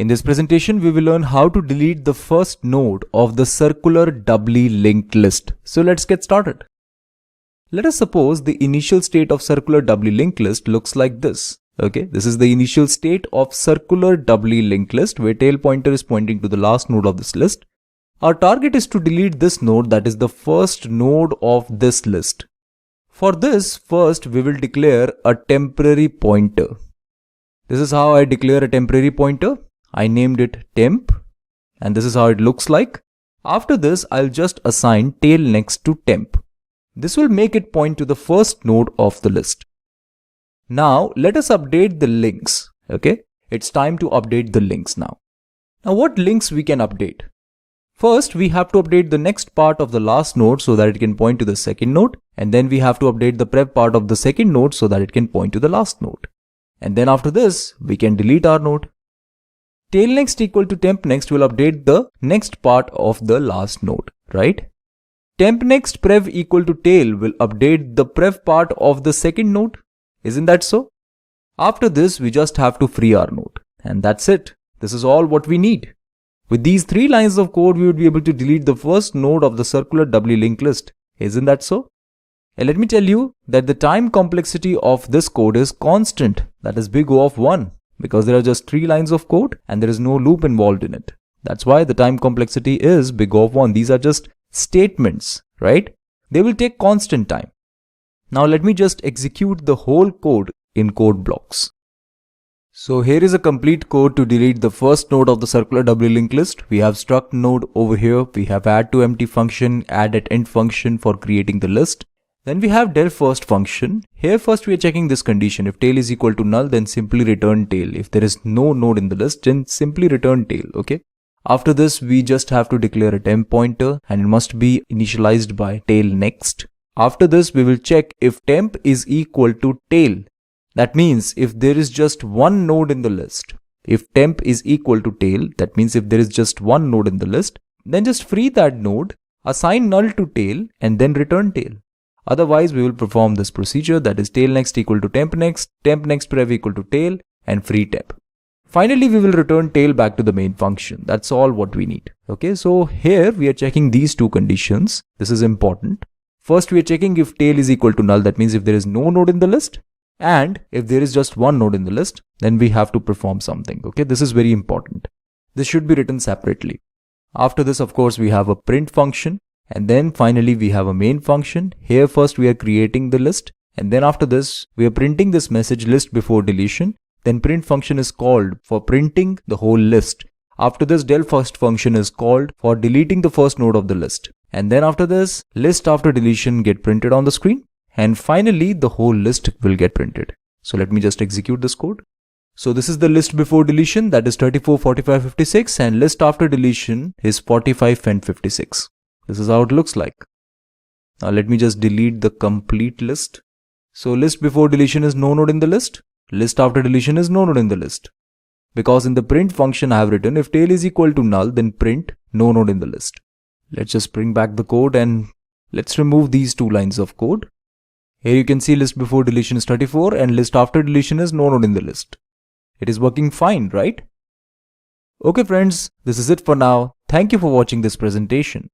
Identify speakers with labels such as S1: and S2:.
S1: In this presentation, we will learn how to delete the first node of the circular doubly linked list. So let's get started. Let us suppose the initial state of circular doubly linked list looks like this. Okay, this is the initial state of circular doubly linked list where tail pointer is pointing to the last node of this list. Our target is to delete this node, that is the first node of this list. For this, first we will declare a temporary pointer. This is how I declare a temporary pointer. I named it temp and this is how it looks like. After this, I'll just assign tail next to temp. This will make it point to the first node of the list. Now let us update the links. Okay, it's time to update the links now. Now what links we can update? First, we have to update the next part of the last node so that it can point to the second node, and then we have to update the prev part of the second node so that it can point to the last node. And then after this, we can delete our node. Tail next equal to temp next will update the next part of the last node, right? Temp next prev equal to tail will update the prev part of the second node. Isn't that so? After this, we just have to free our node. And that's it. This is all what we need. With these 3 lines of code, we would be able to delete the first node of the circular doubly linked list. Isn't that so? And let me tell you that the time complexity of this code is constant. That is big O of 1. Because there are just 3 lines of code and there is no loop involved in it. That's why the time complexity is big O of 1. These are just statements, right? They will take constant time. Now let me just execute the whole code in code blocks. So here is a complete code to delete the first node of the circular doubly linked list. We have struct node over here. We have add to empty function, add at end function for creating the list. Then we have del first function. Here first we are checking this condition. If tail is equal to null, then simply return tail. If there is no node in the list, then simply return tail, okay? After this, we just have to declare a temp pointer and it must be initialized by tail next. After this, we will check if temp is equal to tail. That means if there is just one node in the list. If temp is equal to tail, that means if there is just one node in the list, then just free that node, assign null to tail and then return tail. Otherwise, we will perform this procedure, that is tail next equal to temp next prev equal to tail and free temp. Finally, we will return tail back to the main function. That's all what we need. Okay, so here we are checking these 2 conditions. This is important. First, we are checking if tail is equal to null. That means if there is no node in the list. And if there is just one node in the list, then we have to perform something. Okay, this is very important. This should be written separately. After this, of course, we have a print function. And then finally, we have a main function. Here first we are creating the list. And then after this, we are printing this message list before deletion. Then print function is called for printing the whole list. After this, del first function is called for deleting the first node of the list. And then after this, list after deletion get printed on the screen. And finally, the whole list will get printed. So let me just execute this code. So this is the list before deletion, that is 34, 45, 56, and list after deletion is 45 and 56. This is how it looks like. Now let me just delete the complete list. So list before deletion is no node in the list. List after deletion is no node in the list. Because in the print function I have written if tail is equal to null, then print no node in the list. Let's just bring back the code and let's remove these 2 lines of code. Here you can see list before deletion is 34 and list after deletion is no node in the list. It is working fine, right? Okay friends, this is it for now. Thank you for watching this presentation.